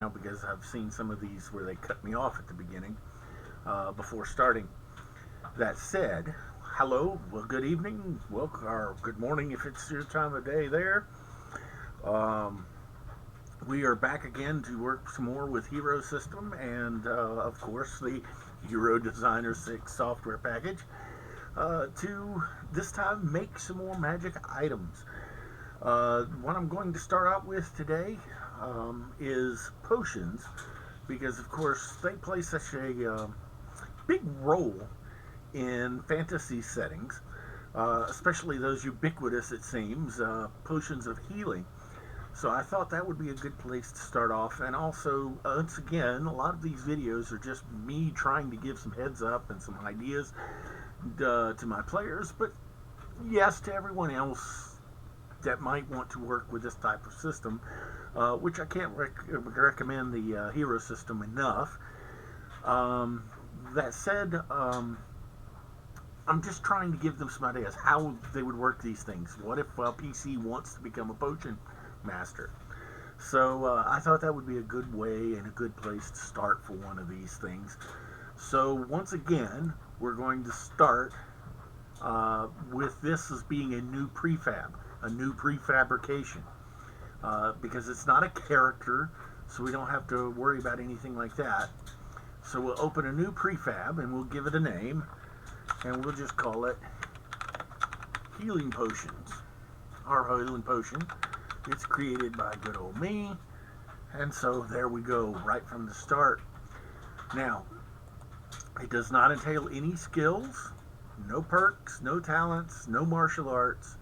now because I've seen some of these where they cut me off at the beginning before starting. That said, hello, well, good evening, welcome, or good morning if it's your time of day there. Um, we are back again to work some more with Hero System and, of course, the Hero Designer 6 software package to this time make some more magic items. What I'm going to start out with today is potions because, of course, they play such a big role in fantasy settings, especially those ubiquitous, it seems, potions of healing. So I thought that would be a good place to start off. And also, once again, a lot of these videos are just me trying to give some heads up and some ideas to my players, but yes, to everyone else that might want to work with this type of system, which I can't recommend the Hero system enough. Um, that said, I'm just trying to give them some ideas how they would work these things. What if PC wants to become a potion master? So I thought that would be a good way and a good place to start for one of these things. So once again, we're going to start with this as being a new prefab, a new prefabrication, because it's not a character, so we don't have to worry about anything like that. So we'll open a new prefab and we'll give it a name, and we'll just call it Healing Potions. Our Healing Potion. It's created by good old me, and so there we go, right from the start. Now, it does not entail any skills, no perks, no talents, no martial arts,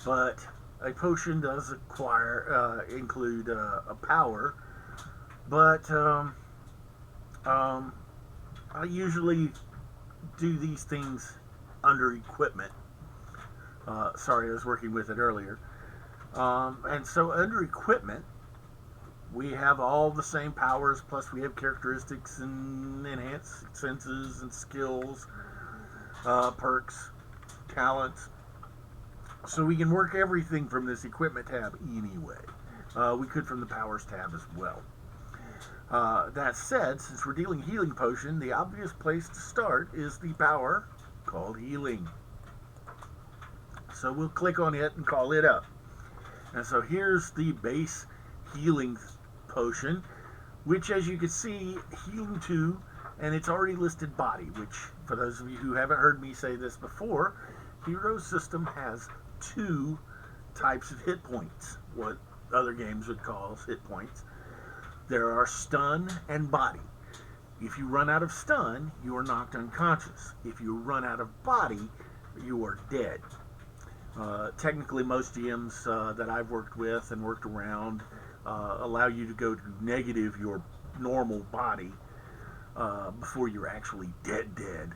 but a potion does include a power. But I usually do these things under equipment. Sorry, I was working with it earlier. And so under equipment, we have all the same powers, plus we have characteristics and enhanced senses and skills, perks, talents. So we can work everything from this equipment tab anyway. We could from the powers tab as well. That said, since we're dealing healing potion, the obvious place to start is the power called healing. So we'll click on it and call it up. And so here's the base healing potion, which, as you can see, healing 2, and it's already listed body, which, for those of you who haven't heard me say this before, Hero System has 2 types of hit points, what other games would call hit points. There are stun and body. If you run out of stun, you are knocked unconscious. If you run out of body, you are dead. Technically, most GMs that I've worked with and worked around allow you to go to negative your normal body before you're actually dead.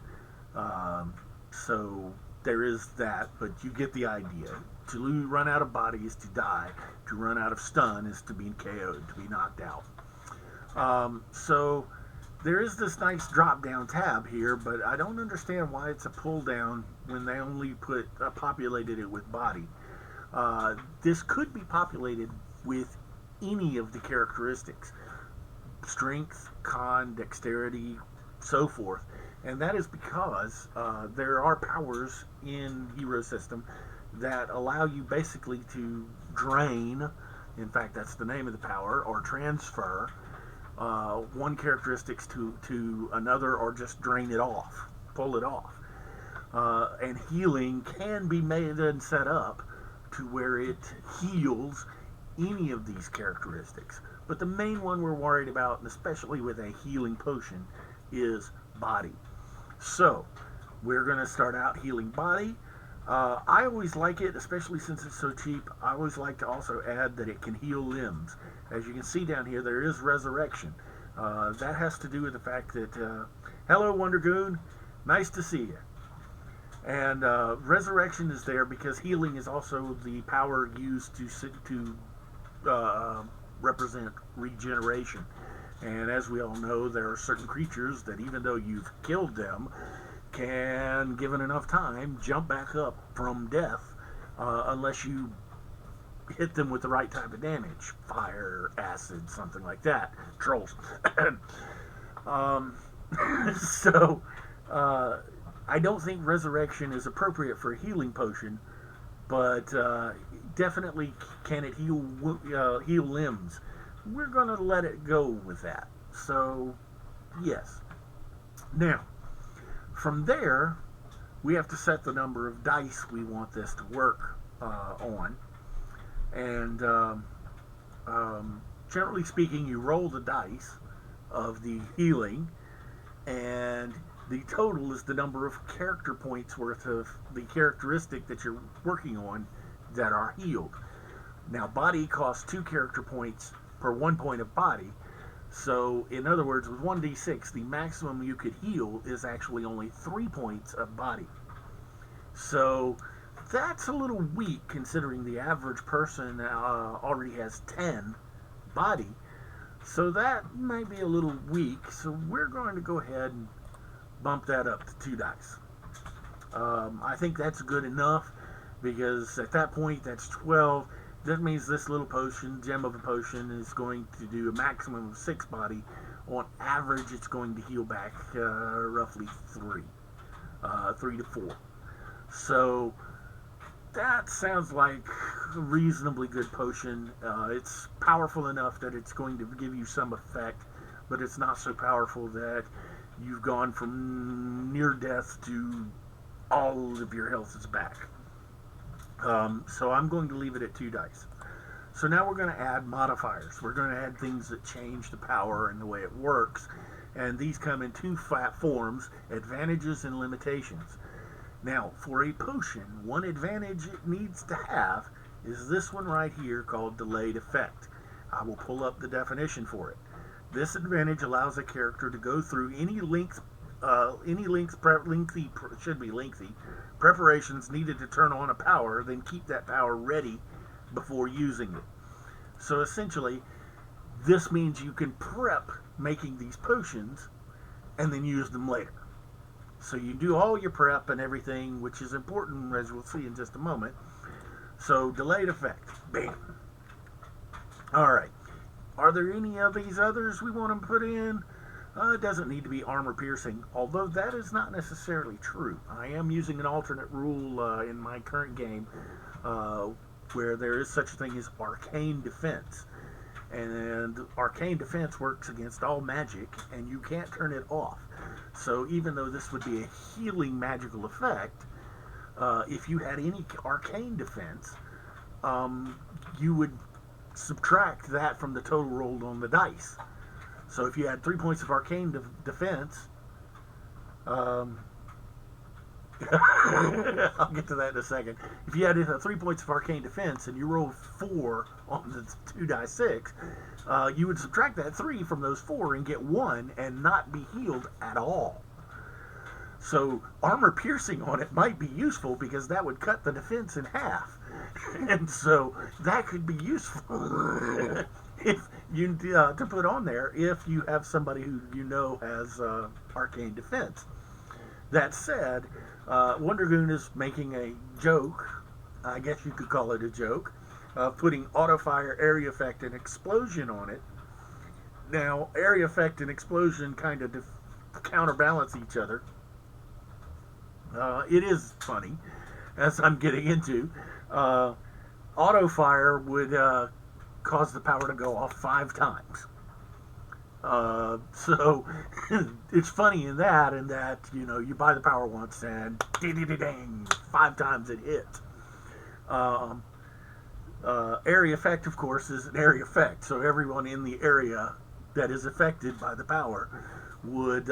So there is that, but you get the idea. To run out of body is to die. To run out of stun is to be KO'd, to be knocked out. So there is this nice drop down tab here, but I don't understand why it's a pull down when they only populated it with body. This could be populated with any of the characteristics: strength, con, dexterity, so forth. And that is because there are powers in Hero System that allow you basically to drain, in fact that's the name of the power, or transfer one characteristics to another, or just drain it off, pull it off. And healing can be made and set up to where it heals any of these characteristics. But the main one we're worried about, and especially with a healing potion, is body. So we're going to start out healing body. I always like it, especially since it's so cheap. I always like to also add that it can heal limbs. As you can see down here, there is resurrection. That has to do with the fact that, hello Wondergoon, nice to see you. And resurrection is there because healing is also the power used to represent regeneration. And as we all know, there are certain creatures that, even though you've killed them, can, given enough time, jump back up from death, unless you hit them with the right type of damage, fire, acid, something like that, trolls. um, so I don't think resurrection is appropriate for a healing potion, but definitely can it heal limbs. We're gonna let it go with that. So yes. Now from there, we have to set the number of dice we want this to work on. And generally speaking, you roll the dice of the healing, and the total is the number of character points worth of the characteristic that you're working on that are healed. Now, body costs 2 character points per 1 point of body. So, in other words, with 1d6, the maximum you could heal is actually only 3 points of body. So, that's a little weak considering the average person already has 10 body. So that might be a little weak. So we're going to go ahead and bump that up to 2 dice. I think that's good enough because at that point that's 12. That means this little potion, gem of a potion, is going to do a maximum of 6 body. On average, it's going to heal back roughly 3 to 4. So that sounds like a reasonably good potion. It's powerful enough that it's going to give you some effect, but it's not so powerful that you've gone from near death to all of your health is back. So I'm going to leave it at 2 dice. So now we're going to add modifiers. We're going to add things that change the power and the way it works. And these come in 2 forms, advantages and limitations. Now, for a potion, one advantage it needs to have is this one right here called delayed effect. I will pull up the definition for it. This advantage allows a character to go through any lengthy preparations needed to turn on a power, then keep that power ready before using it. So essentially, this means you can prep making these potions and then use them later. So you do all your prep and everything, which is important, as we'll see in just a moment. So delayed effect, bam. All right. Are there any of these others we want to put in? It doesn't need to be armor piercing, although that is not necessarily true. I am using an alternate rule in my current game where there is such a thing as arcane defense. And arcane defense works against all magic, and you can't turn it off. So even though this would be a healing magical effect, if you had any arcane defense, you would subtract that from the total rolled on the dice. So if you had 3 points of arcane defense, I'll get to that in a second. If you had 3 points of arcane defense and you rolled 4 on the 2 die 6, you would subtract that 3 from those 4 and get 1 and not be healed at all. So armor piercing on it might be useful because that would cut the defense in half. And so that could be useful if you to put on there if you have somebody who you know has arcane defense. That said, Wondergoon is making a joke, I guess you could call it a joke, of putting auto fire, area effect, and explosion on it. Now, area effect and explosion kind of counterbalance each other. It is funny, as I'm getting into. Auto fire would cause the power to go off 5 times. So it's funny in that you buy the power once and ding 5 times it hits. Area effect, of course, is an area effect, so everyone in the area that is affected by the power would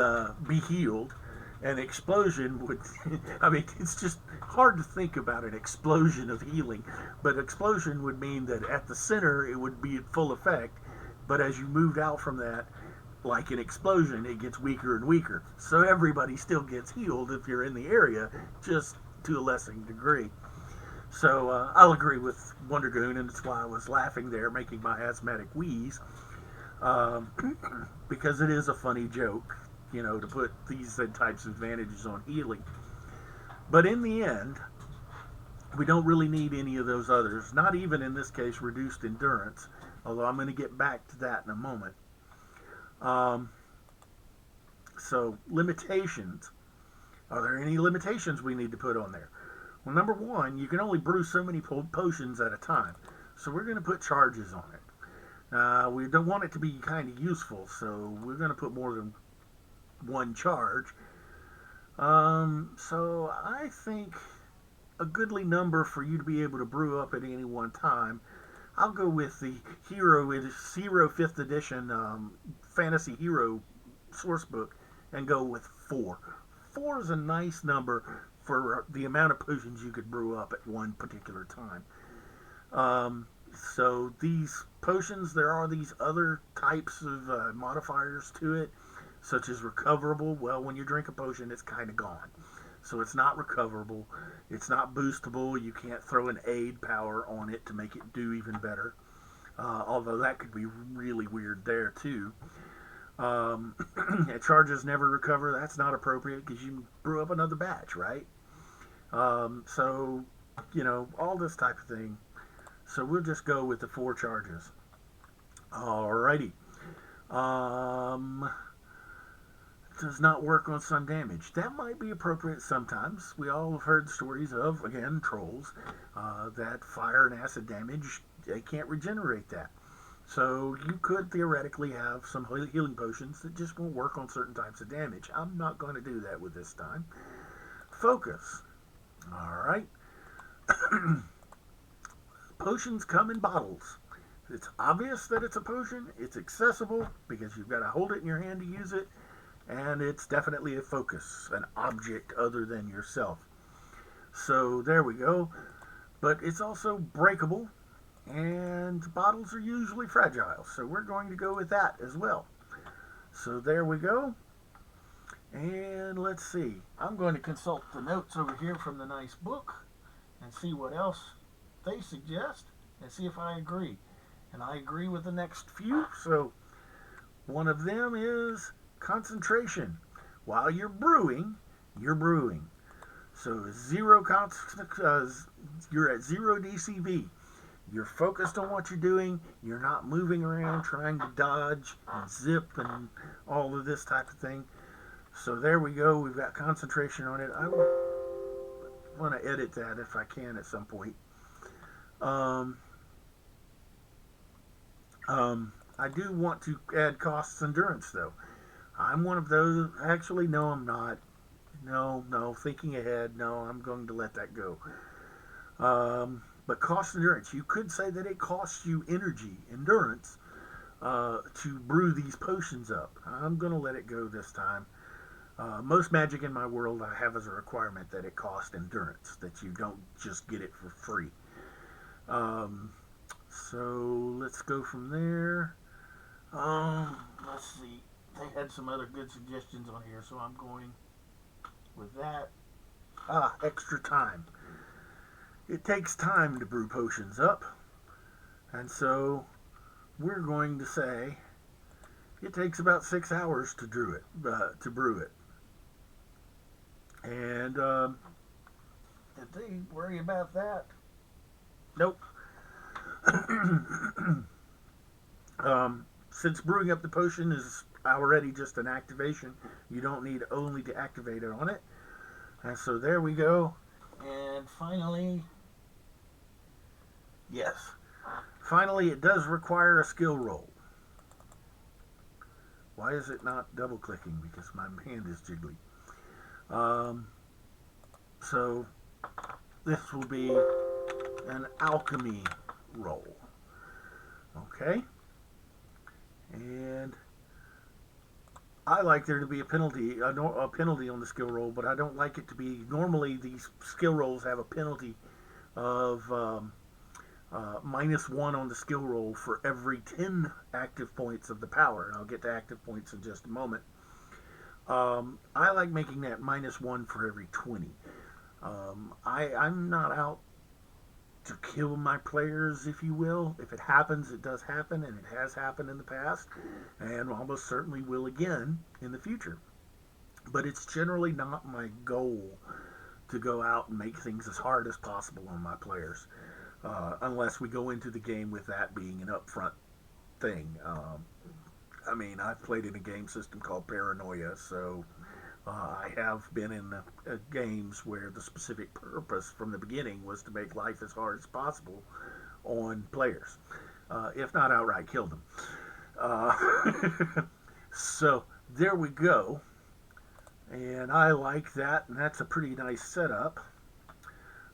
be healed. An explosion would, I mean, it's just hard to think about an explosion of healing, but explosion would mean that at the center it would be at full effect, but as you moved out from that, like an explosion, it gets weaker and weaker. So everybody still gets healed if you're in the area, just to a lesser degree. So I'll agree with Wondergoon, and that's why I was laughing there, making my asthmatic wheeze, because it is a funny joke, to put these types of advantages on healing. But in the end, We don't really need any of those others, not even in this case reduced endurance, although I'm going to get back to that in a moment. Um, so, limitations. Are there any limitations we need to put on there? Well, number one, you can only brew so many potions at a time, so we're going to put charges on it. We don't want it to be kind of useful, so we're going to put more than one charge. So I think a goodly number for you to be able to brew up at any one time. I'll go with the Hero 5th edition Fantasy Hero sourcebook and go with 4. 4 is a nice number for the amount of potions you could brew up at one particular time. So these potions, there are these other types of modifiers to it, such as recoverable. Well, when you drink a potion, it's kind of gone. So it's not recoverable. It's not boostable. You can't throw an aid power on it to make it do even better. Although that could be really weird there, too. Charges never recover. That's not appropriate because you brew up another batch, right? So, all this type of thing. So we'll just go with the 4 charges. Alrighty. Does not work on sun damage. That might be appropriate sometimes. We all have heard stories of, again, trolls, that fire and acid damage, they can't regenerate that. So you could theoretically have some healing potions that just won't work on certain types of damage. I'm not going to do that with this time. Focus. Alright. Potions come in bottles. It's obvious that it's a potion. It's accessible because you've got to hold it in your hand to use it. And it's definitely a focus, an object other than yourself. So there we go. But it's also breakable, and bottles are usually fragile. So we're going to go with that as well. So there we go. And let's see. I'm going to consult the notes over here from the nice book and see what else they suggest and see if I agree. And I agree with the next few. So one of them is concentration. While you're brewing, you're brewing. So you're at 0 DCV. You're focused on what you're doing. You're not moving around trying to dodge and zip and all of this type of thing. So there we go. We've got concentration on it. I want to edit that if I can at some point. I do want to add costs endurance though. I'm one of those. Actually, no, I'm not. No, thinking ahead. No, I'm going to let that go. But cost endurance. You could say that it costs you endurance, to brew these potions up. I'm going to let it go this time. Most magic in my world I have as a requirement that it costs endurance, that you don't just get it for free. So let's go from there. Let's see. They had some other good suggestions on here, so I'm going with that. Extra time. It takes time to brew potions up, and so we're going to say it takes about 6 hours to brew it. And did they worry about that? Nope. Since brewing up the potion is already just an activation, you don't need only to activate it on it. And so there we go. And finally, yes. Finally, it does require a skill roll. Why is it not double clicking? Because my hand is jiggly. So this will be an alchemy roll. Okay. And I like there to be a penalty on the skill roll, but I don't like it to be. Normally, these skill rolls have a penalty of -1 on the skill roll for every 10 active points of the power. And I'll get to active points in just a moment. I like making that -1 for every 20. I'm not out to kill my players, if you will. If it happens, it does happen, and it has happened in the past, and almost certainly will again in the future. But it's generally not my goal to go out and make things as hard as possible on my players, unless we go into the game with that being an upfront thing. I mean, I've played in a game system called Paranoia, so I have been in games where the specific purpose from the beginning was to make life as hard as possible on players, if not outright kill them. So there we go. And I like that, and that's a pretty nice setup.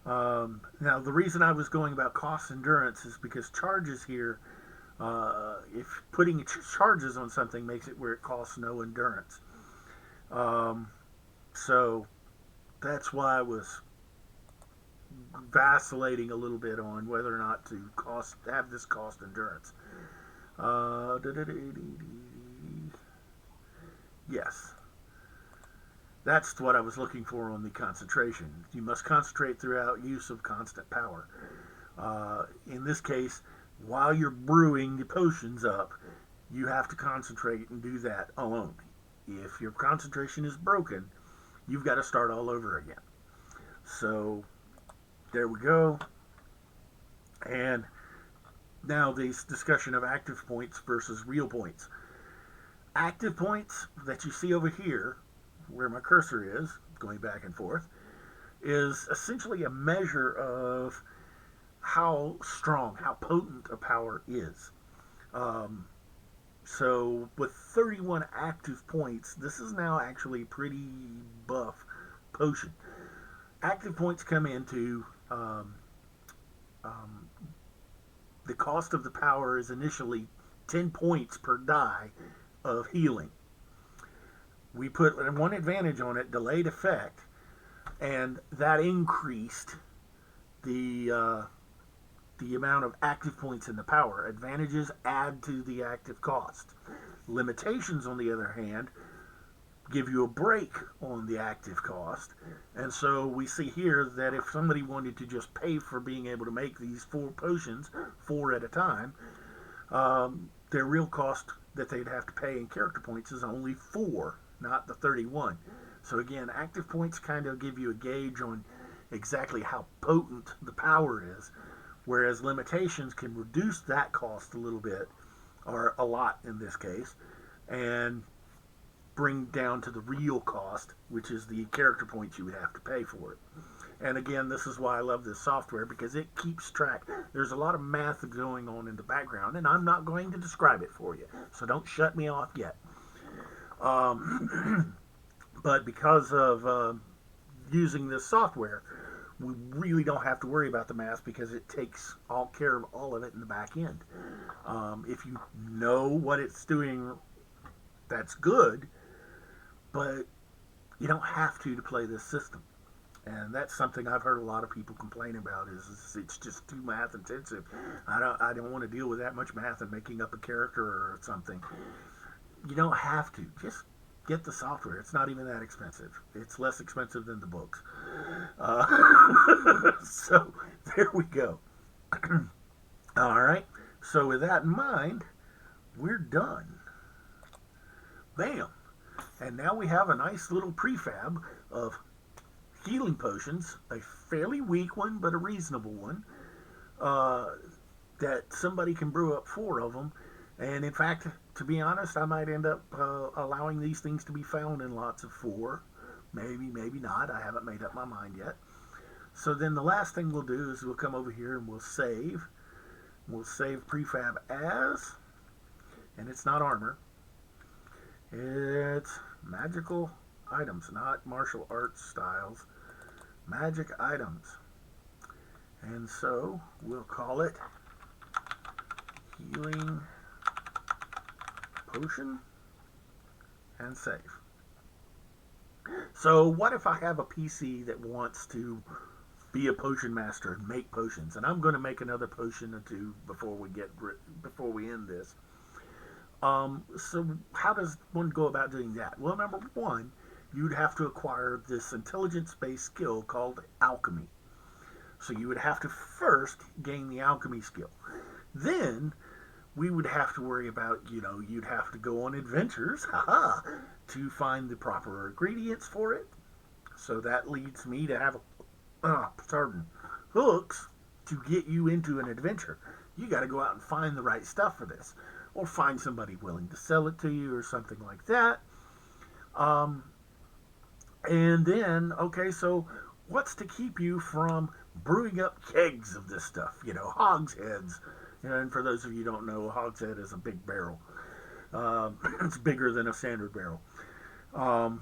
Now, the reason I was going about cost endurance is because charges here, if putting charges on something makes it where it costs no endurance. So that's why I was vacillating a little bit on whether or not to have this cost endurance. Yes. That's what I was looking for on the concentration. You must concentrate throughout use of constant power. In this case, while you're brewing the potions up, you have to concentrate and do that alone. If your concentration is broken, you've got to start all over again. So, there we go. And now this discussion of active points versus real points. Active points that you see over here, where my cursor is, going back and forth, is essentially a measure of how strong, how potent a power is. So with 31 active points, this is now actually a pretty buff potion. Active points come into the cost of the power is initially 10 points per die of healing. We put one advantage on it, delayed effect, and that increased the amount of active points in the power. Advantages add to the active cost. Limitations, on the other hand, give you a break on the active cost. And so we see here that if somebody wanted to just pay for being able to make these 4 potions, 4 at a time, their real cost that they'd have to pay in character points is only 4, not the 31. So again, active points kind of give you a gauge on exactly how potent the power is, whereas limitations can reduce that cost a little bit, or a lot in this case, and bring down to the real cost, which is the character points you would have to pay for it. And again, this is why I love this software, because it keeps track. There's a lot of math going on in the background, and I'm not going to describe it for you, so don't shut me off yet. But because of using this software, we really don't have to worry about the math because it takes care of all of it in the back end. If you know what it's doing, that's good, but you don't have to play this system. And that's something I've heard a lot of people complain about is it's just too math intensive. I don't want to deal with that much math and making up a character or something. You don't have to. Just get the software. It's not even that expensive. It's less expensive than the books. So there we go. All right. So with that in mind, we're done. Bam. And now we have a nice little prefab of healing potions, a fairly weak one, but a reasonable one, that somebody can brew up 4 of them. And in fact, to be honest, I might end up allowing these things to be found in lots of 4. Maybe, maybe not. I haven't made up my mind yet. So then the last thing we'll do is we'll come over here and we'll save. We'll save prefab as, and it's not armor. It's magical items, not martial arts styles. Magic items. And so we'll call it healing potion and save. So what if I have a PC that wants to be a potion master and make potions? And I'm going to make another potion or 2 before we end this. So how does one go about doing that? Well, number 1, you'd have to acquire this intelligence-based skill called alchemy. So you would have to first gain the alchemy skill. Then we would have to worry about, you'd have to go on adventures, to find the proper ingredients for it. So that leads me to have certain hooks to get you into an adventure. You got to go out and find the right stuff for this, or find somebody willing to sell it to you, or something like that. Um, and then, okay, so what's to keep you from brewing up kegs of this stuff? Hogsheads. And for those of you who don't know, a hogshead is a big barrel. It's bigger than a standard barrel. Um,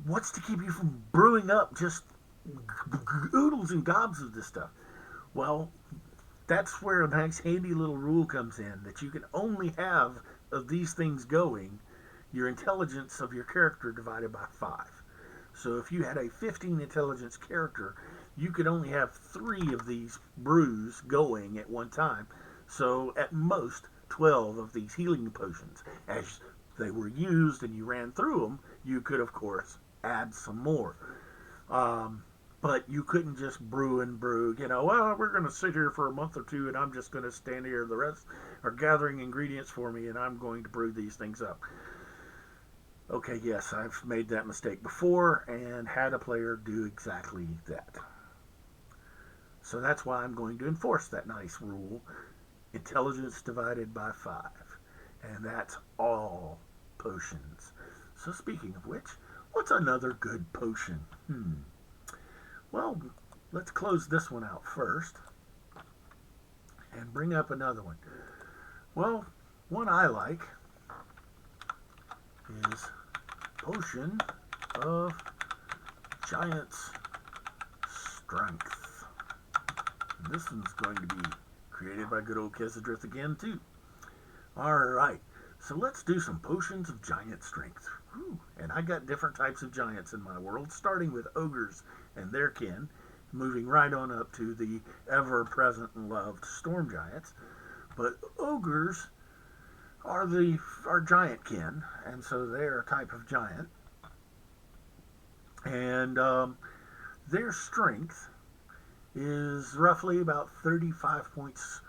what's to keep you from brewing up just oodles and gobs of this stuff? Well, that's where a nice handy little rule comes in, that you can only have of these things going your intelligence of your character divided by 5. So if you had a 15 intelligence character, you could only have 3 of these brews going at one time. So at most 12 of these healing potions. As they were used and you ran through them, you could of course add some more. But you couldn't just brew and brew, well, we're going to sit here for a month or two and I'm just going to stand here. The rest are gathering ingredients for me and I'm going to brew these things up. Okay, yes, I've made that mistake before and had a player do exactly that. So that's why I'm going to enforce that nice rule, intelligence divided by 5. And that's all potions. So speaking of which, what's another good potion? Well, let's close this one out first and bring up another one. Well, one I like is Potion of Giant's Strength. And this one's going to be created by good old Kesidrith again, too. Alright, so let's do some Potions of Giant Strength. Whew. And I got different types of giants in my world, starting with ogres and their kin, moving right on up to the ever-present and loved storm giants. But ogres are giant kin, and so they're a type of giant. And their strength is roughly about 35 points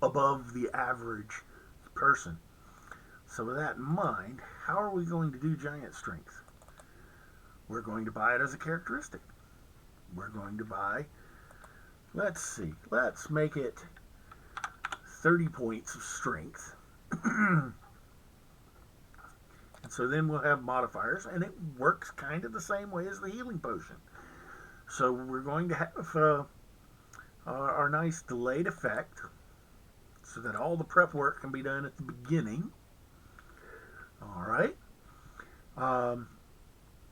above the average person. So with that in mind, how are we going to do giant strength? We're going to buy it as a characteristic. We're going to buy, let's make it 30 points of strength. And so then we'll have modifiers, and it works kind of the same way as the healing potion. So we're going to have our nice delayed effect, so that all the prep work can be done at the beginning. Alright.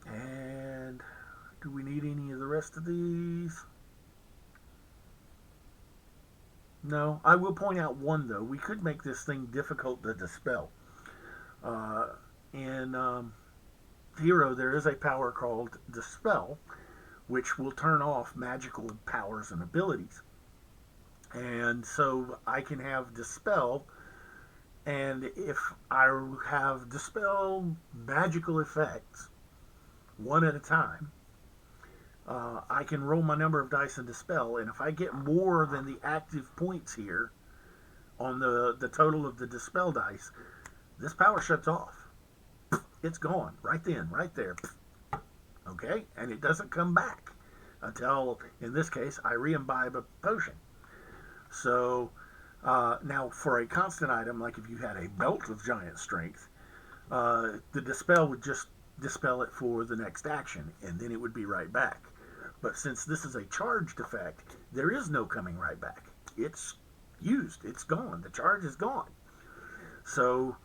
And do we need any of the rest of these? No. I will point out one, though. We could make this thing difficult to dispel. In Hero, there is a power called Dispel, which will turn off magical powers and abilities. And so I can have Dispel, and if I have Dispel magical effects, one at a time, I can roll my number of dice and Dispel, and if I get more than the active points here on the total of the Dispel dice, this power shuts off. It's gone right then, right there. Okay? And it doesn't come back until, in this case, I re-imbibe a potion. So, now for a constant item, like if you had a belt of giant strength, the Dispel would just dispel it for the next action, and then it would be right back. But since this is a charged effect, there is no coming right back. It's used. It's gone. The charge is gone. So,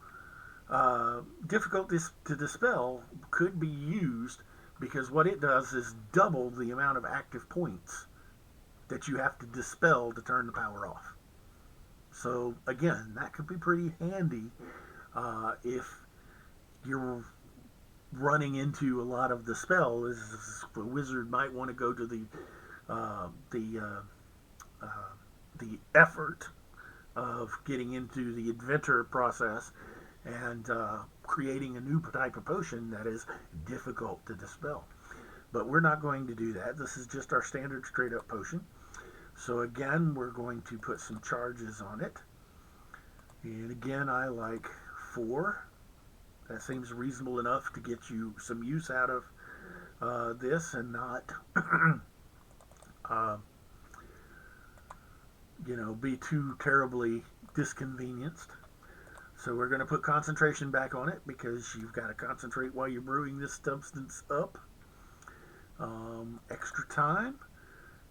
difficult to dispel could be used because what it does is double the amount of active points that you have to dispel to turn the power off. So, again, that could be pretty handy if you're running into a lot of the spell. The wizard might want to go to the effort of getting into the inventor process and creating a new type of potion that is difficult to dispel. But we're not going to do that. This is just our standard straight up potion. So again, we're going to put some charges on it. And again, I like 4 That seems reasonable enough to get you some use out of this and not, uh, be too terribly disconvenienced. So we're going to put concentration back on it because you've got to concentrate while you're brewing this substance up. Extra time.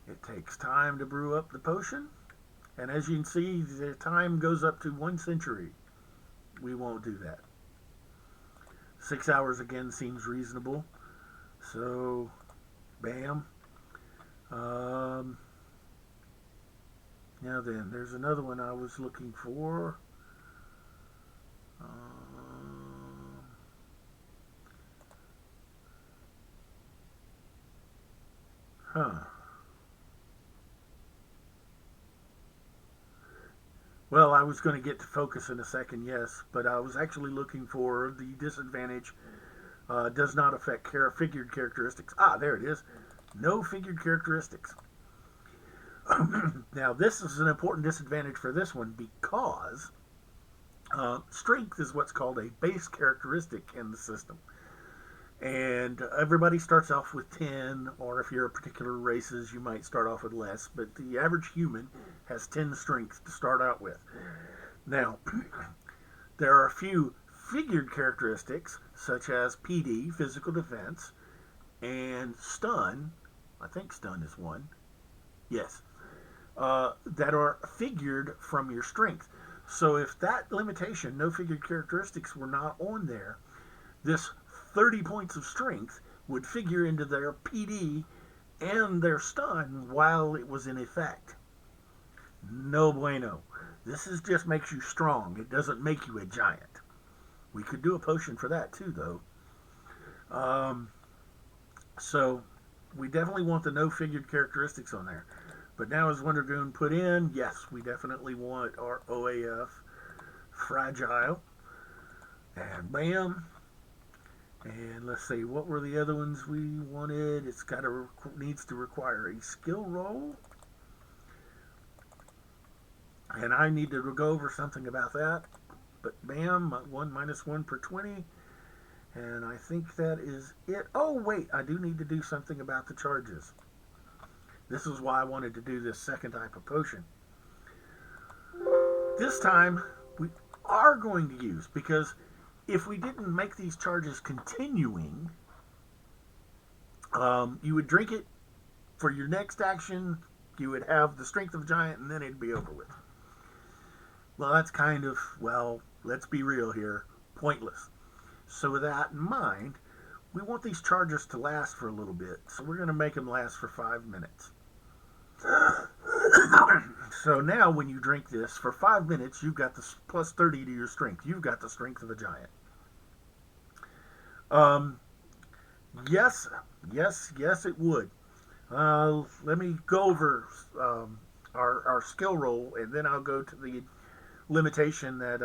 It takes time to brew up the potion. And as you can see, the time goes up to 1 century. We won't do that. 6 hours again seems reasonable. So, bam. Now then, there's another one I was looking for. Well, I was going to get to focus in a second, yes, but I was actually looking for the disadvantage does not affect figured characteristics. Ah, there it is. No figured characteristics. Now, this is an important disadvantage for this one because strength is what's called a base characteristic in the system. And everybody starts off with 10, or if you're particular races, you might start off with less, but the average human has 10 strength to start out with. Now, there are a few figured characteristics, such as PD, physical defense, and stun. I think stun is one. Yes. That are figured from your strength. So if that limitation, no figured characteristics, were not on there, this 30 points of strength would figure into their PD and their stun while it was in effect. No bueno. This just makes you strong. It doesn't make you a giant. We could do a potion for that too, though. So we definitely want the no figured characteristics on there. But now as Wonder Goon put in, yes, we definitely want our OAF fragile. And bam. And let's see, what were the other ones we wanted? It's needs to require a skill roll. And I need to go over something about that. But bam, 1 minus 1 per 20. And I think that is it. Oh, wait, I do need to do something about the charges. This is why I wanted to do this second type of potion. This time, we are going to use, because if we didn't make these charges continuing, you would drink it for your next action, you would have the strength of a giant, and then it'd be over with. Well, that's kind of, well, let's be real here, pointless. So with that in mind, we want these charges to last for a little bit. So we're going to make them last for 5 minutes. So now when you drink this, for 5 minutes, you've got this plus 30 to your strength. You've got the strength of a giant. Yes, it would. Let me go over our skill roll, and then I'll go to the limitation that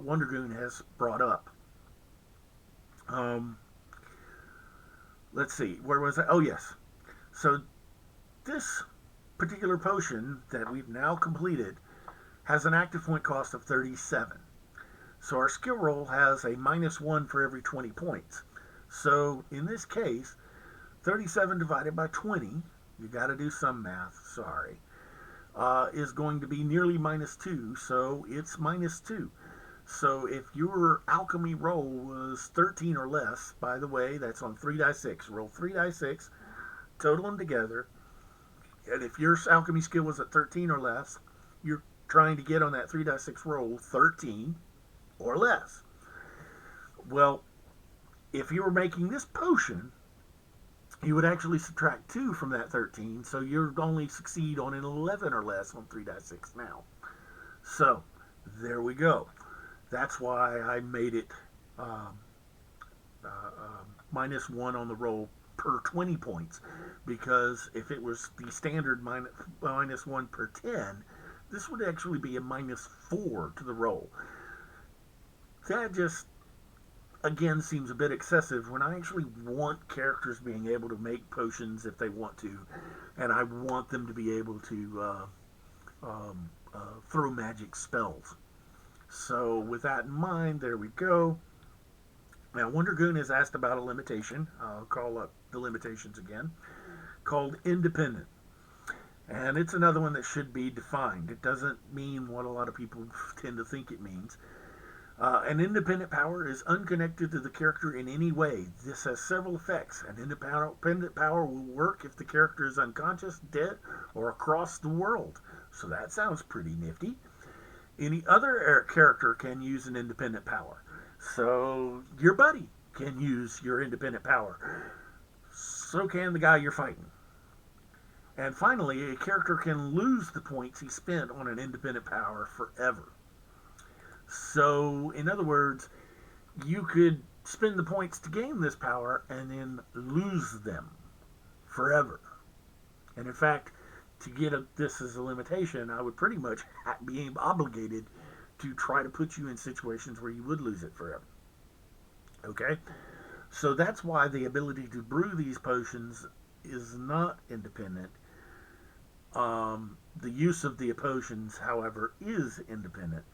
Wonder Goon has brought up. Let's see, where was I? Oh, yes. So this particular potion that we've now completed has an active point cost of 37. So our skill roll has a minus 1 for every 20 points. So in this case, 37 divided by 20, you got to do some math, sorry, is going to be nearly minus 2, so it's minus 2. So if your alchemy roll was 13 or less, by the way, that's on 3 die 6. Roll 3 die 6, total them together, and if your alchemy skill was at 13 or less, you're trying to get on that 3 die 6 roll 13 or less. Well, if you were making this potion, you would actually subtract 2 from that 13, so you'd only succeed on an 11 or less on 3 die 6 now. So, there we go. That's why I made it minus 1 on the roll per 20 points, because if it was the standard minus 1 per 10, this would actually be a minus 4 to the roll. That just, again, seems a bit excessive when I actually want characters being able to make potions if they want to, and I want them to be able to throw magic spells. So with that in mind, there we go. Now, Wonder Goon has asked about a limitation. I'll call up the limitations again, called independent. And it's another one that should be defined. It doesn't mean what a lot of people tend to think it means. An independent power is unconnected to the character in any way. This has several effects. An independent power will work if the character is unconscious, dead, or across the world. So that sounds pretty nifty. Any other character can use an independent power. So your buddy can use your independent power. So can the guy you're fighting. And finally, a character can lose the points he spent on an independent power forever. So, in other words, you could spend the points to gain this power and then lose them forever. And in fact, to get this as a limitation, I would pretty much be obligated to try to put you in situations where you would lose it forever. Okay? So that's why the ability to brew these potions is not independent. The use of the potions, however, is independent.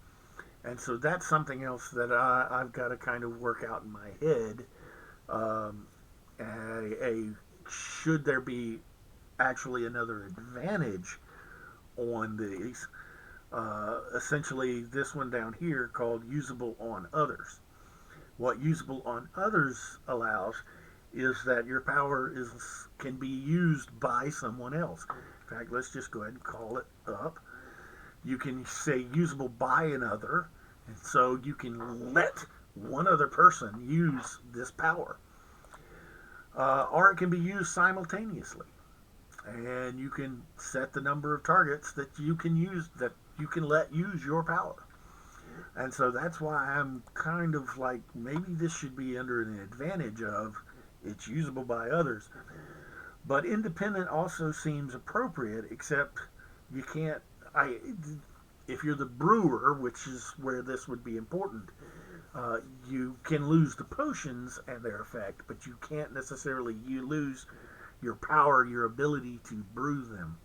And so that's something else that I've got to kind of work out in my head. Should there be actually another advantage on these? Essentially, this one down here called usable on others. What usable on others allows is that your power can be used by someone else. In fact, let's just go ahead and call it up. You can say usable by another, and so you can let one other person use this power. Or it can be used simultaneously. And you can set the number of targets that you can use, that you can let use your power. And so that's why I'm kind of like, maybe this should be under an advantage of it's usable by others. But independent also seems appropriate, except you can't, if you're the brewer, which is where this would be important, you can lose the potions and their effect, but you can't necessarily lose your power, your ability to brew them.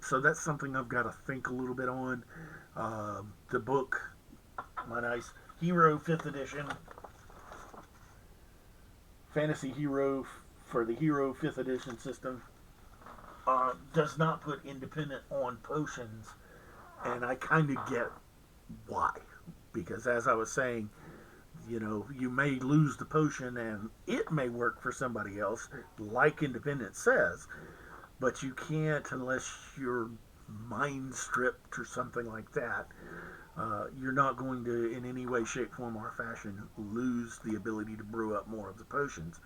So that's something I've got to think a little bit on. The book, my nice Hero 5th edition, Fantasy Hero for the Hero 5th edition system, does not put independent on potions, and I kind of get why. Because as I was saying, you may lose the potion and it may work for somebody else, like independent says, but you can't unless you're mind stripped or something like that. You're not going to, in any way, shape, form, or fashion, lose the ability to brew up more of the potions.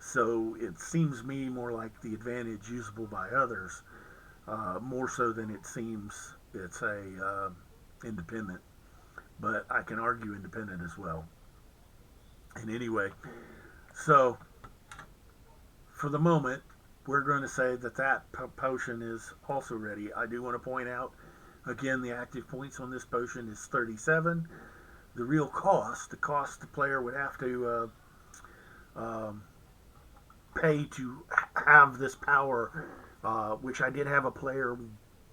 So it seems me more like the advantage usable by others, more so than it seems it's a independent. But I can argue independent as well. And anyway, so for the moment, we're going to say that potion is also ready. I do want to point out, again, the active points on this potion is 37. The real cost, the cost the player would have to pay to have this power, which I did have a player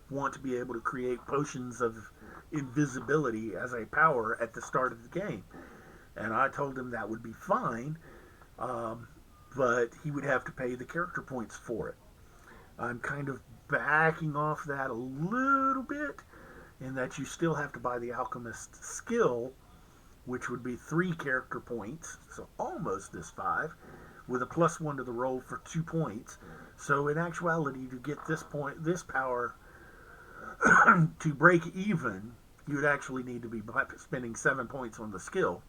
want to be able to create potions of invisibility as a power at the start of the game. And I told him that would be fine, but he would have to pay the character points for it. I'm kind of backing off that a little bit, in that you still have to buy the alchemist skill, which would be 3 character points, so almost this 5, with a +1 to the roll for 2 points. So in actuality, to get this power to break even, you would actually need to be spending 7 points on the skill.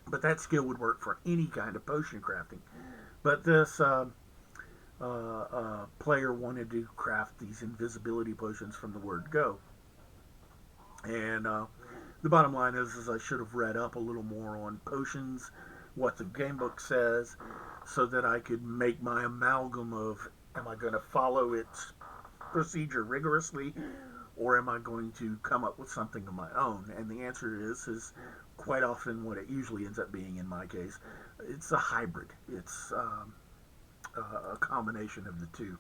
But that skill would work for any kind of potion crafting. But this player wanted to craft these invisibility potions from the word go. And the bottom line is I should have read up a little more on potions, what the gamebook says, so that I could make my amalgam of, am I going to follow its procedure rigorously, or am I going to come up with something of my own? And the answer is quite often what it usually ends up being in my case. It's a hybrid. It's a combination of the two.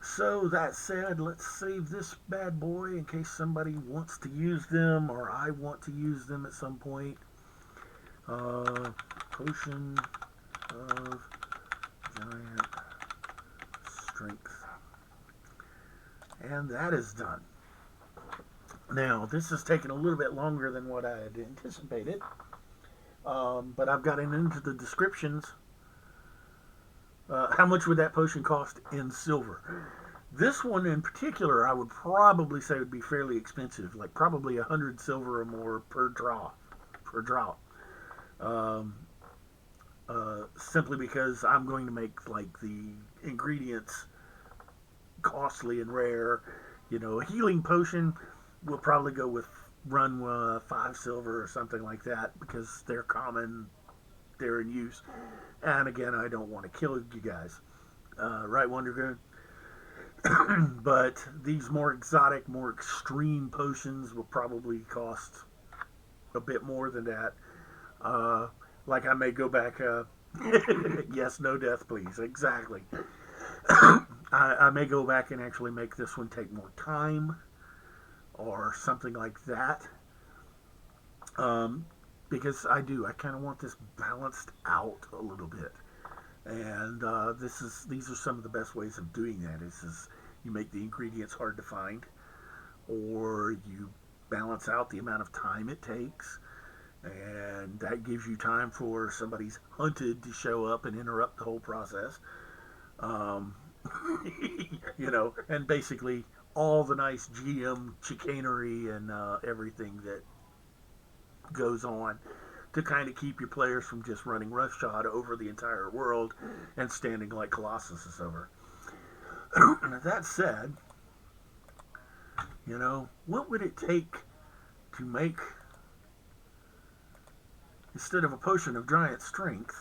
So that said, let's save this bad boy in case somebody wants to use them or I want to use them at some point. Potion of giant strength. And that is done. Now, this has taken a little bit longer than what I had anticipated, but I've gotten into the descriptions. How much would that potion cost in silver? This one in particular, I would probably say would be fairly expensive, like probably 100 silver or more per drop. Um, Simply because I'm going to make like the ingredients costly and rare. You know, a healing potion will probably go with run 5 silver or something like that because they're common, they're in use. And again, I don't want to kill you guys, right, Wondergoon? But these more exotic, more extreme potions will probably cost a bit more than that. Uh, like I may go back. Yes, no death, please. Exactly. I may go back and actually make this one take more time or something like that. Um, because I kind of want this balanced out a little bit. And these are some of the best ways of doing that. Is you make the ingredients hard to find, or you balance out the amount of time it takes, and that gives you time for somebody's hunted to show up and interrupt the whole process. Um, and basically all the nice GM chicanery and everything that goes on to kind of keep your players from just running roughshod over the entire world and standing like Colossus is over. That said, what would it take to make, instead of a potion of giant strength,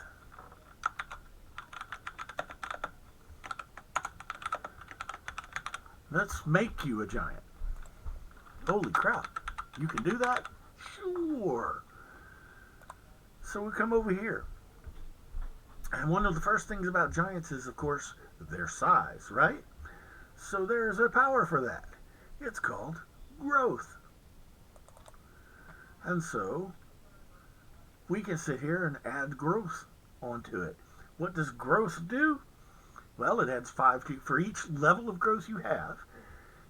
let's make you a giant. Holy crap. You can do that? Sure. So we come over here. And one of the first things about giants is, of course, their size, right? So there's a power for that. It's called growth. And so we can sit here and add growth onto it. What does growth do? Well, it adds 5 for each level of growth you have.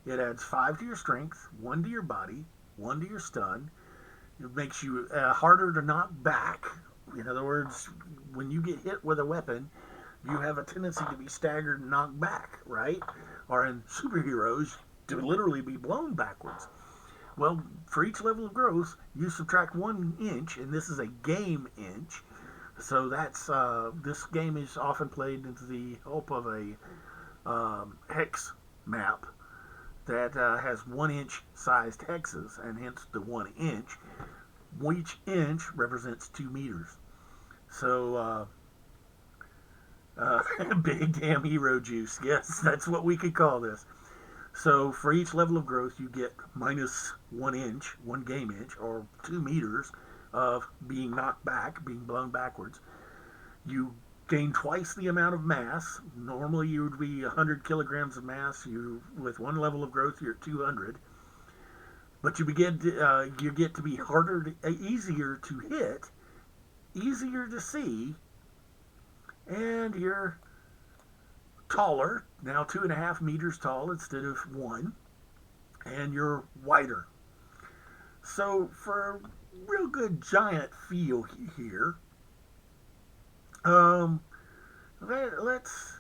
It adds 5 to your strength, 1 to your body, 1 to your stun. It makes you harder to knock back. In other words, when you get hit with a weapon, you have a tendency to be staggered and knocked back, right? Or in superheroes, to literally be blown backwards. Well, for each level of growth, you subtract 1 inch, and this is a game inch. So that's this game is often played into the help of a hex map that has 1-inch sized hexes, and hence the 1 inch. Each inch represents 2 meters. So, big damn hero juice. Yes, that's what we could call this. So, for each level of growth, you get minus 1 inch, 1 game inch, or 2 meters of being knocked back, being blown backwards. You gain twice the amount of mass. Normally, you would be 100 kilograms of mass. With 1 level of growth, you're at 200. But you get to be easier to hit, easier to see, and you're taller, now 2.5 meters tall instead of 1, and you're wider. So for a real good giant feel here, let's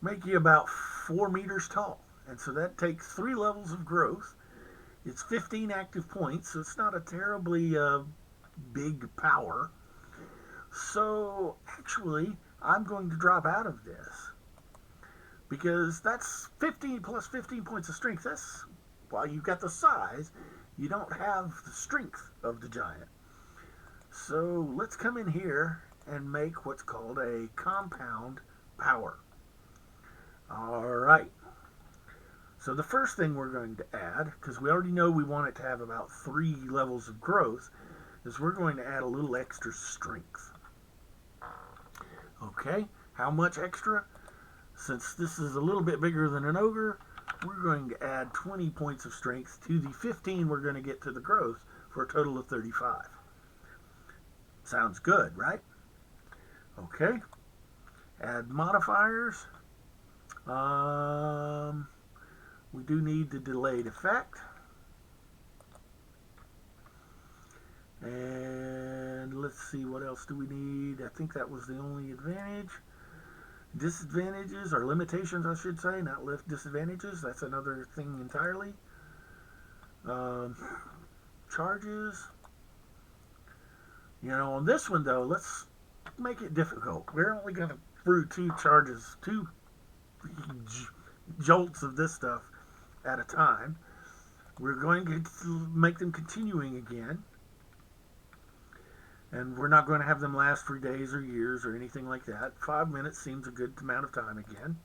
make you about 4 meters tall. And so that takes 3 levels of growth. It's 15 active points, so it's not a terribly big power. So actually, I'm going to drop out of this because that's 15 plus 15 points of strength. That's, while you've got the size, you don't have the strength of the giant. So let's come in here and make what's called a compound power. All right. So the first thing we're going to add, because we already know we want it to have about 3 levels of growth, is we're going to add a little extra strength. Okay, how much extra? Since this is a little bit bigger than an ogre, we're going to add 20 points of strength to the 15 we're going to get to the growth for a total of 35. Sounds good, right? Okay. Add modifiers. We do need the delayed effect. And let's see, what else do we need? I think that was the only advantage. Disadvantages, or limitations, I should say, not disadvantages. That's another thing entirely. Charges. You know, on this one, though, let's make it difficult. We're only going to brew 2 charges, 2 jolts of this stuff at a time. We're going to make them continuing again. And we're not going to have them last for days or years or anything like that. 5 minutes seems a good amount of time again.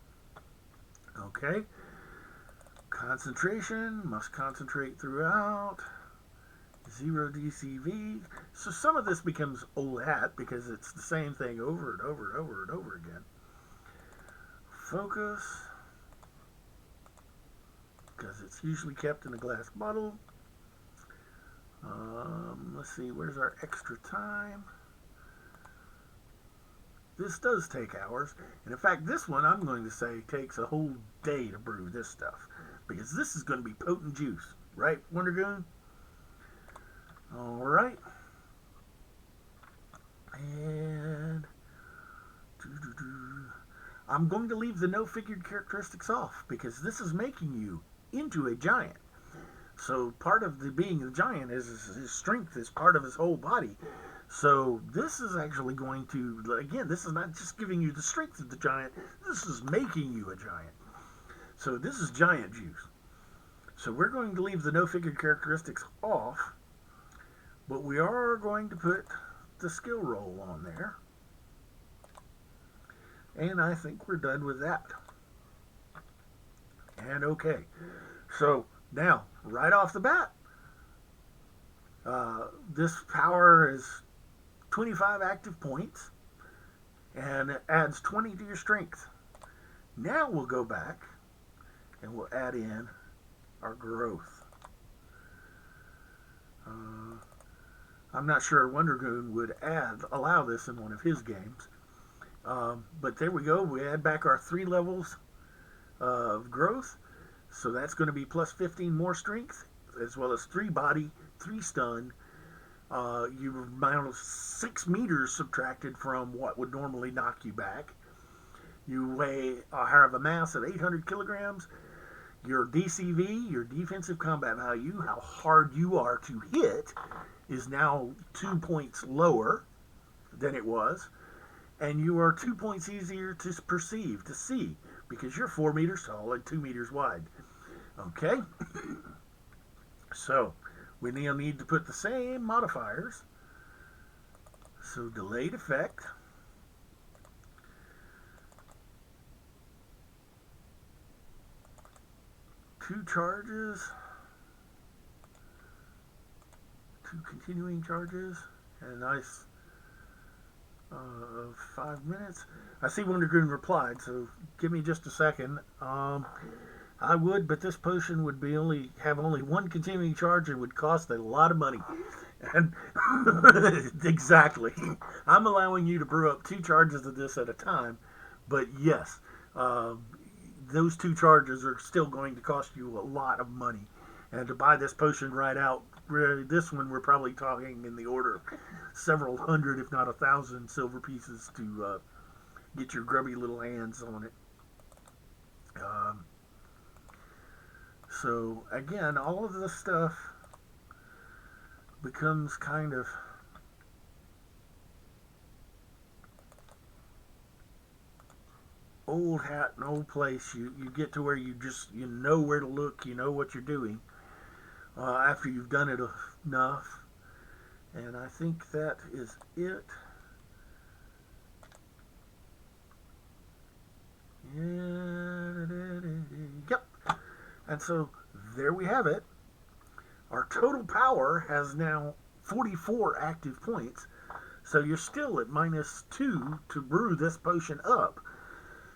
Okay. Concentration, must concentrate throughout. 0 DCV. So some of this becomes old hat because it's the same thing over and over and over and over again. Focus, because it's usually kept in a glass bottle. Let's see, where's our extra time? This does take hours, and in fact this one I'm going to say takes a whole day to brew this stuff, because this is going to be potent juice, right, Wonder Goon? Alright, and I'm going to leave the no figured characteristics off, because this is making you into a giant. So part of the being a giant is his strength is part of his whole body. So this is actually going to, again, this is not just giving you the strength of the giant, this is making you a giant. So this is giant juice. So we're going to leave the no figured characteristics off, but we are going to put the skill roll on there. And I think we're done with that. And okay, so now, right off the bat, this power is 25 active points, and it adds 20 to your strength. Now we'll go back, and we'll add in our growth. I'm not sure Wonder Goon would allow this in one of his games. But there we go. We add back our 3 levels of growth. So that's going to be plus 15 more strength, as well as 3 body, 3 stun. You're minus 6 meters subtracted from what would normally knock you back. You have a mass of 800 kilograms. Your DCV, your defensive combat value, how hard you are to hit, is now 2 points lower than it was. And you are 2 points easier to perceive, to see, because you're 4 meters tall and 2 meters wide. Okay? So, we now need to put the same modifiers. So, delayed effect. Two charges. 2 continuing charges. And a nice 5 minutes. I see Wonder Goon replied, so give me just a second. I would, but this potion would have only 1 continuing charge and would cost a lot of money. And exactly. I'm allowing you to brew up 2 charges of this at a time, but yes, those 2 charges are still going to cost you a lot of money. And to buy this potion right out, this one we're probably talking in the order of several hundred, if not 1,000 silver pieces to get your grubby little hands on it. So again, all of this stuff becomes kind of old hat and old place. You get to where you know where to look, you know what you're doing after you've done it enough. And I think that is it. Yep. And so there we have it. Our total power has now 44 active points. So you're still at -2 to brew this potion up.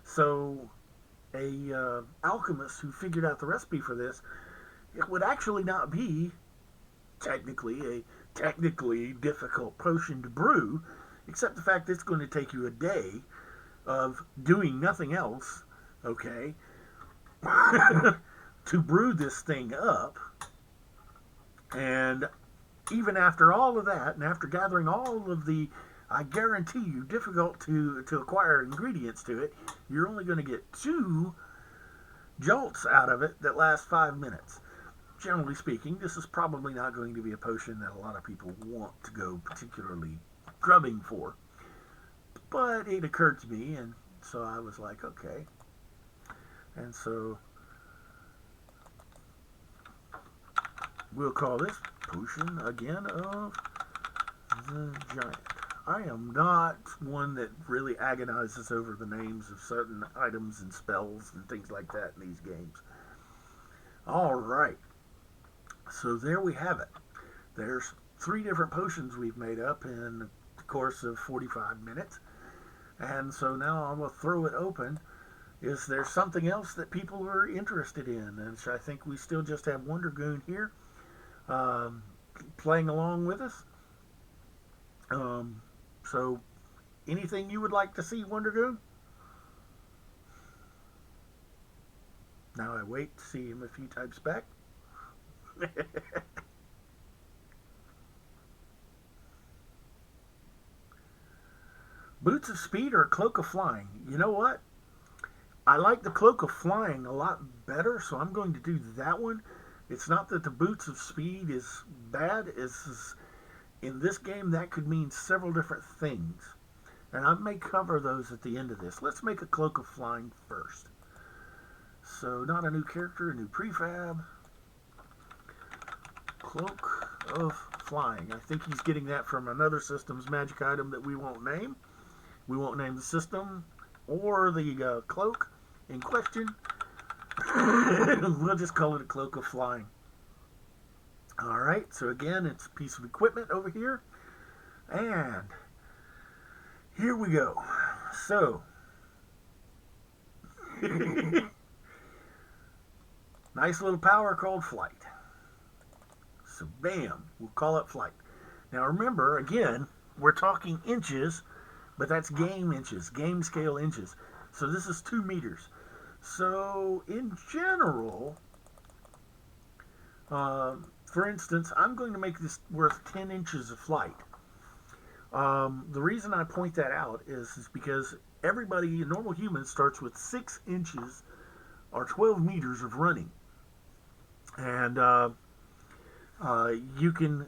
So alchemist who figured out the recipe for this, it would actually not be technically difficult potion to brew, except the fact that it's going to take you a day of doing nothing else, okay, to brew this thing up. And even after all of that, and after gathering all of the, I guarantee you, difficult to acquire ingredients to it, you're only going to get 2 jolts out of it that last 5 minutes. Generally speaking, this is probably not going to be a potion that a lot of people want to go particularly grubbing for. But it occurred to me, and so I was like, okay. And so we'll call this potion again of the giant. I am not one that really agonizes over the names of certain items and spells and things like that in these games. All right. So there we have it. There's 3 different potions we've made up in the course of 45 minutes. And so now I'm going to throw it open. Is there something else that people are interested in? And so I think we still just have Wondergoon here playing along with us. So anything you would like to see, Wondergoon? Now I wait to see him if he types back. Boots of Speed or Cloak of Flying? You know what? I like the Cloak of Flying a lot better, so I'm going to do that one. It's not that the Boots of Speed is bad. It's in this game that could mean several different things. And I may cover those at the end of this. Let's make a Cloak of Flying first. So not a new character, a new prefab. Cloak of Flying. I think he's getting that from another system's magic item that we won't name. We won't name the system or the cloak in question. We'll just call it a Cloak of Flying. Alright, so again, it's a piece of equipment over here. And here we go. So, nice little power called Flight. So bam, we'll call it Flight. Now remember, again, we're talking inches, but that's game inches, game scale inches. So this is 2 meters. So in general, for instance, I'm going to make this worth 10 inches of flight. The reason I point that out is because everybody, a normal human, starts with 6 inches or 12 meters of running. And you can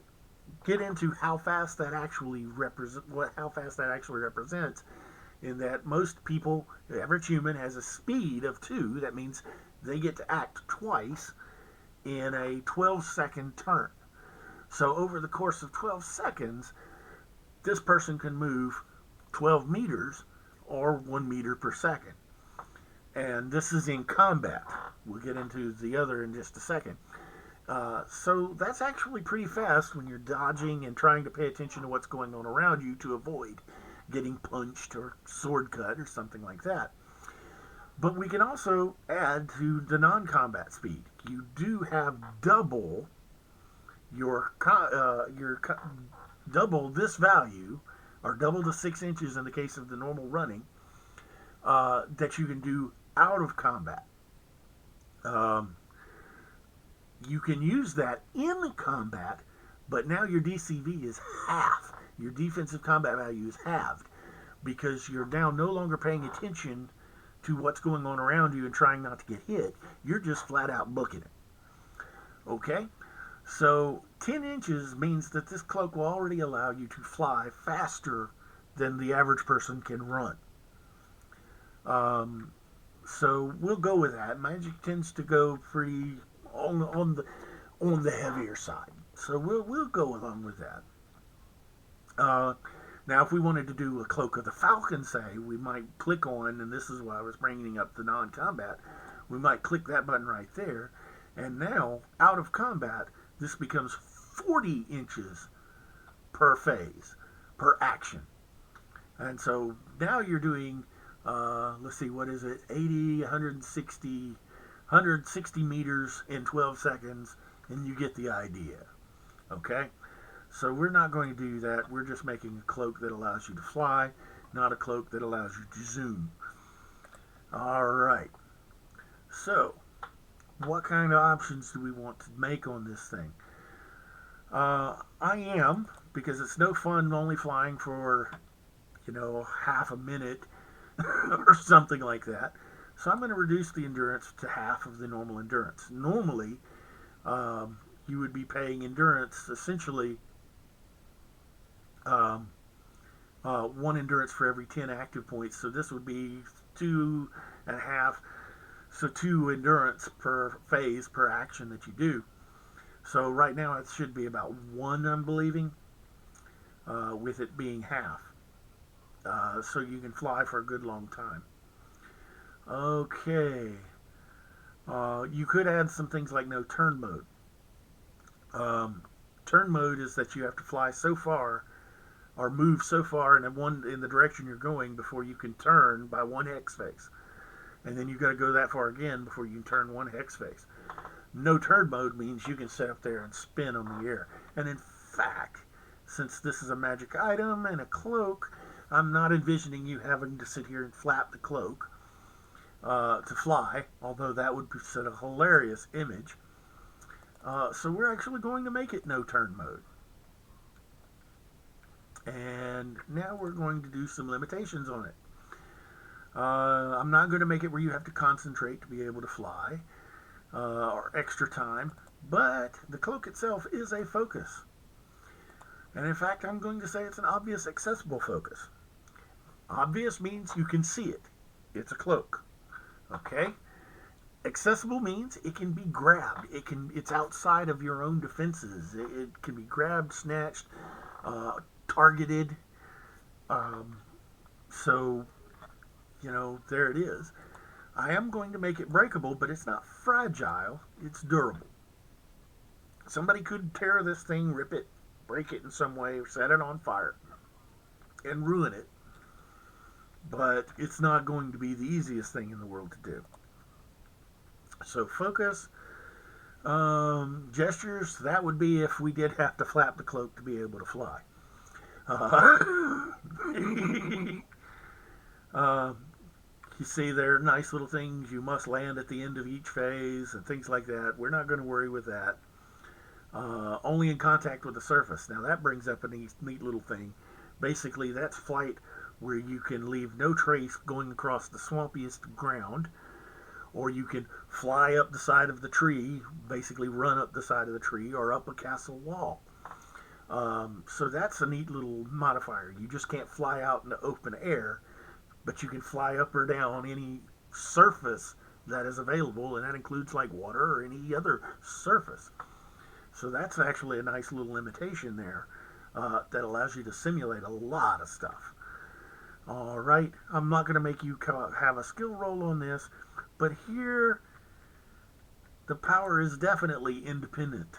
get into how fast that actually represents, in that most people, the average human, has a speed of 2. That means they get to act twice in a 12-second turn. So over the course of 12 seconds, this person can move 12 meters or 1 meter per second. And this is in combat. We'll get into the other in just a second. So that's actually pretty fast when you're dodging and trying to pay attention to what's going on around you to avoid getting punched or sword cut or something like that. But we can also add to the non-combat speed. You do have double double this value, or double the 6 inches in the case of the normal running, that you can do out of combat. You can use that in combat, but now your DCV is half. Your defensive combat value is halved, because you're now no longer paying attention to what's going on around you and trying not to get hit. You're just flat out booking it. Okay? So 10 inches means that this cloak will already allow you to fly faster than the average person can run. So we'll go with that. Magic tends to go pretty on the heavier side. So we'll go along with that. Now, if we wanted to do a Cloak of the Falcon, say, we might click on, and this is why I was bringing up the non-combat, we might click that button right there, and now, out of combat, this becomes 40 inches per phase, per action. And so now you're doing let's see, what is it? 80, 160 meters in 12 seconds, and you get the idea. Okay? So we're not going to do that. We're just making a cloak that allows you to fly, not a cloak that allows you to zoom. All right. So, what kind of options do we want to make on this thing? I am, because it's no fun only flying for, half a minute or something like that. So I'm going to reduce the endurance to half of the normal endurance. Normally, you would be paying endurance essentially one endurance for every 10 active points. So this would be 2.5. So 2 endurance per phase, per action that you do. So right now it should be about 1, I'm believing, with it being half. So you can fly for a good long time. Okay. You could add some things like no turn mode. Turn mode is that you have to fly so far or move so far in the direction you're going before you can turn by 1 hex phase. And then you've got to go that far again before you can turn 1 hex phase. No turn mode means you can sit up there and spin on the air. And in fact, since this is a magic item and a cloak, I'm not envisioning you having to sit here and flap the cloak to fly, although that would set a hilarious image. So we're actually going to make it no turn mode. And now we're going to do some limitations on it. I'm not going to make it where you have to concentrate to be able to fly, or extra time, but the cloak itself is a focus. And in fact, I'm going to say it's an obvious accessible focus. Obvious means you can see it. It's a cloak. Okay? Accessible means it can be grabbed. It's outside of your own defenses. It can be grabbed, snatched, targeted. So, there it is. I am going to make it breakable, but it's not fragile. It's durable. Somebody could tear this thing, rip it, break it in some way, or set it on fire, and ruin it. But it's not going to be the easiest thing in the world to do. So focus, gestures, that would be if we did have to flap the cloak to be able to fly. You see there are nice little things. You must land at the end of each phase and things like that. We're not going to worry with that. Only in contact with the surface. Now that brings up a neat little thing. Basically, that's flight where you can leave no trace going across the swampiest ground, or you can fly up the side of the tree, basically run up the side of the tree, or up a castle wall. So that's a neat little modifier. You just can't fly out in the open air, but you can fly up or down any surface that is available, and that includes like water or any other surface. So that's actually a nice little limitation there that allows you to simulate a lot of stuff. All right, I'm not going to make you have a skill roll on this, but here the power is definitely independent.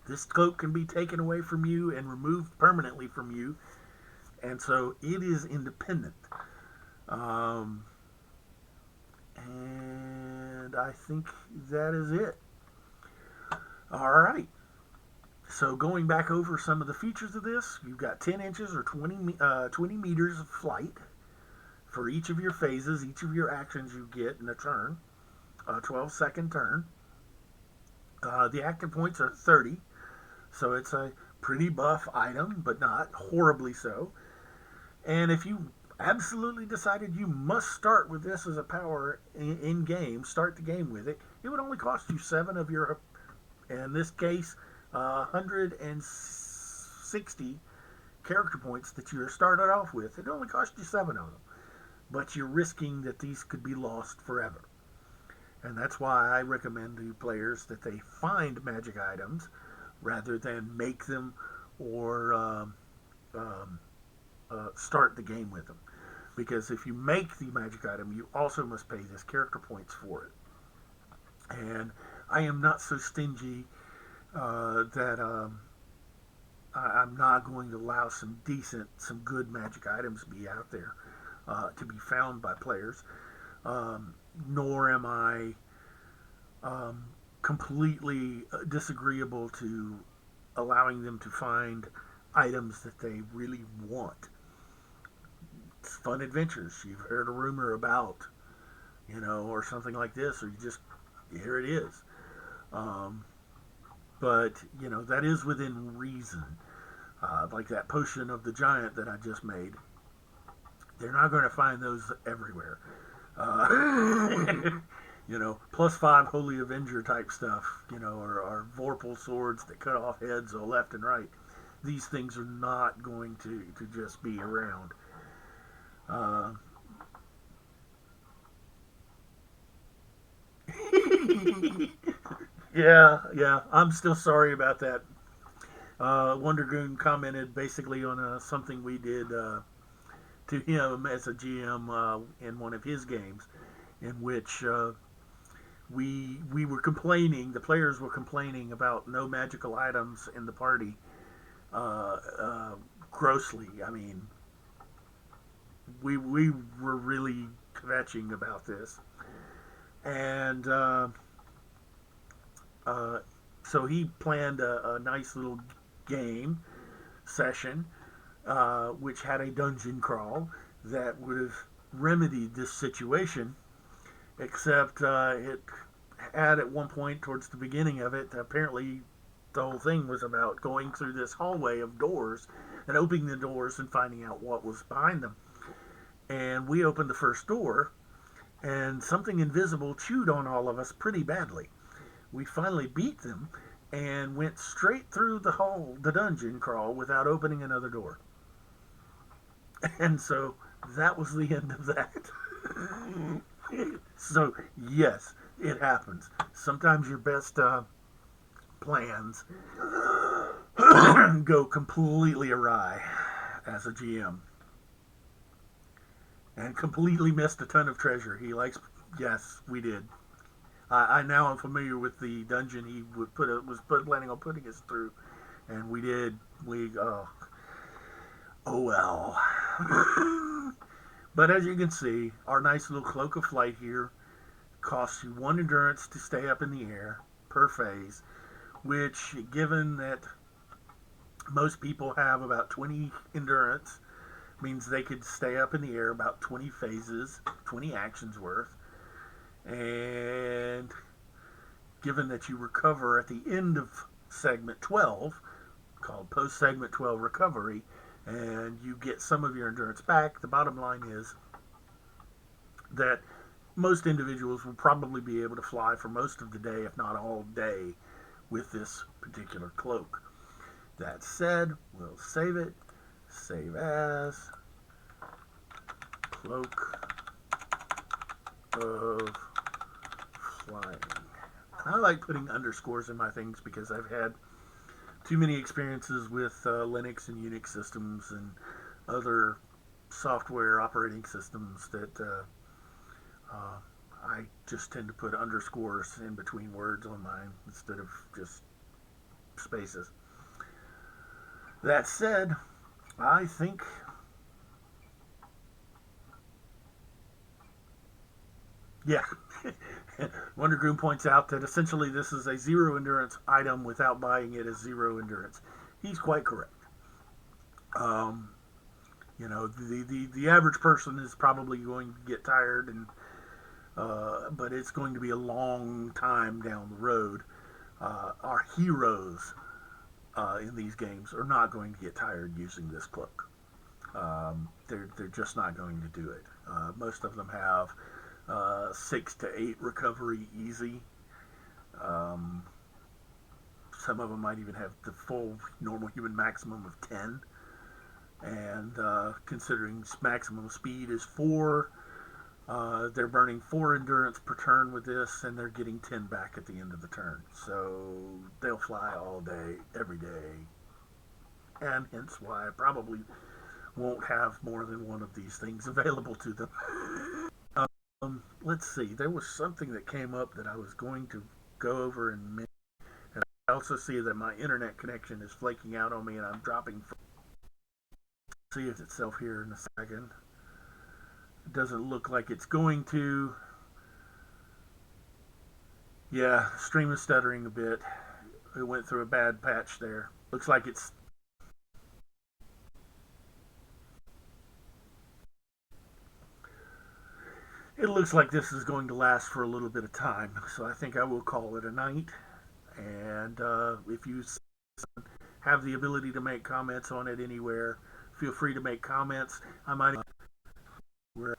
This cloak can be taken away from you and removed permanently from you, and so it is independent. And I think that is it. All right. So going back over some of the features of this, you've got 10 inches or 20 meters of flight for each of your phases, each of your actions you get in a turn, a 12-second turn. The active points are 30, so it's a pretty buff item, but not horribly so. And if you absolutely decided you must start with this as a power in game, start the game with it, it would only cost you 7 of your, in this case, 160 character points that you're started off with. It only cost you 7 of them, but you're risking that these could be lost forever. And that's why I recommend to players that they find magic items rather than make them or start the game with them. Because if you make the magic item, you also must pay this character points for it. And I am not so stingy that I'm not going to allow some good magic items to be out there. to be found by players, nor am I completely disagreeable to allowing them to find items that they really want. It's fun adventures. You've heard a rumor about, or something like this, or here it is. Um, but, that is within reason. Like that potion of the giant that I just made. They're not going to find those everywhere. +5 Holy Avenger type stuff, or Vorpal swords that cut off heads left and right. These things are not going to just be around. Yeah, I'm still sorry about that. Wondergoon commented basically on something we did to him as a GM in one of his games, in which we were complaining, the players were complaining about no magical items in the party, grossly. I mean, we were really kvetching about this, and so he planned a nice little game session, which had a dungeon crawl that would have remedied this situation, except it had at one point towards the beginning of it, apparently the whole thing was about going through this hallway of doors and opening the doors and finding out what was behind them. And we opened the first door, and something invisible chewed on all of us pretty badly. We finally beat them and went straight through the dungeon crawl without opening another door. And so that was the end of that. So, yes, it happens. Sometimes your best plans go completely awry as a GM. And completely missed a ton of treasure. Yes, we did. I now am familiar with the dungeon he was planning on putting us through, and we did. Oh well. But as you can see, our nice little cloak of flight here costs you 1 endurance to stay up in the air per phase, which, given that most people have about 20 endurance, means they could stay up in the air about 20 phases, 20 actions worth. And given that you recover at the end of segment 12, called post segment 12 recovery, and you get some of your endurance back, the bottom line is that most individuals will probably be able to fly for most of the day, if not all day, with this particular cloak. That said, we'll save it. Save as cloak of flying. I like putting underscores in my things because I've had too many experiences with Linux and Unix systems and other software operating systems that I just tend to put underscores in between words on mine instead of just spaces. That said, I think yeah. Wondergroom points out that essentially this is a 0 endurance item without buying it as 0 endurance. He's quite correct. The average person is probably going to get tired, and but it's going to be a long time down the road. Our heroes in these games are not going to get tired using this cloak. They're just not going to do it. Most of them have 6 to 8 recovery easy. Some of them might even have the full normal human maximum of 10. And considering maximum speed is 4, they're burning 4 endurance per turn with this, and they're getting 10 back at the end of the turn. So they'll fly all day, every day. And hence why I probably won't have more than one of these things available to them. Let's see. There was something that came up that I was going to go over in a minute. And I also see that my internet connection is flaking out on me, and I'm dropping. See it itself here in a second. It doesn't look like it's going to. Yeah, stream is stuttering a bit. It went through a bad patch there. Looks like it's. It looks like this is going to last for a little bit of time, so I think I will call it a night. And if you have the ability to make comments on it anywhere, feel free to make comments. I might where